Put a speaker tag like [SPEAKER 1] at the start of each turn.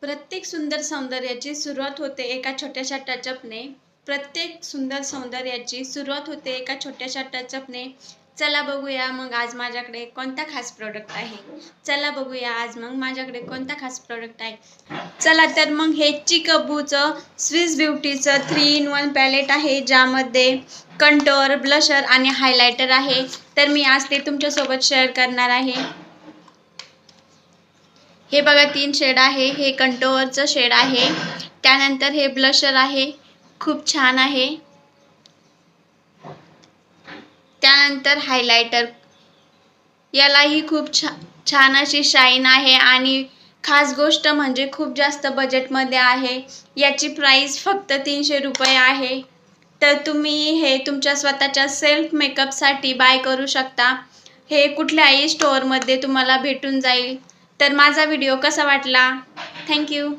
[SPEAKER 1] प्रत्येक सुंदर सौंदर्याची सुरुवात होते एका छोट्याशा टचअपने. प्रत्येक सुंदर सौंदर्याची सुरुवात होते एका छोट्याशा टचअपने. चला बघूया मग आज माझ्याकडे कोणता खास प्रोडक्ट आहे. चला बघूया आज मग माझ्याकडे कोणता खास प्रोडक्ट आहे. चला तर मग हे चिकअबूचं स्विस ब्युटीचं 3 in 1 पॅलेट आहे, ज्यामध्ये कंटोर, ब्लशर आणि हायलायटर आहे. तर मी आज ते तुमच्यासोबत शेअर करणार आहे. हे बघा 3 शेड आहे. हे कंटोअरचं शेड आहे. त्यानंतर हे ब्लशर आहे, खूप छान आहे. त्यानंतर हायलायटर, यालाही खूप छान अशी शाईन आहे आणि खास गोष्ट म्हणजे खूप जास्त बजेटमध्ये आहे. याची प्राईस फक्त 300 रुपये आहे. तर तुम्ही हे तुमच्या स्वतःच्या सेल्फ मेकअपसाठी बाय करू शकता. हे कुठल्याही स्टोअरमध्ये तुम्हाला भेटून जाईल. तर माझा व्हिडिओ कसा वाटला? थँक्यू.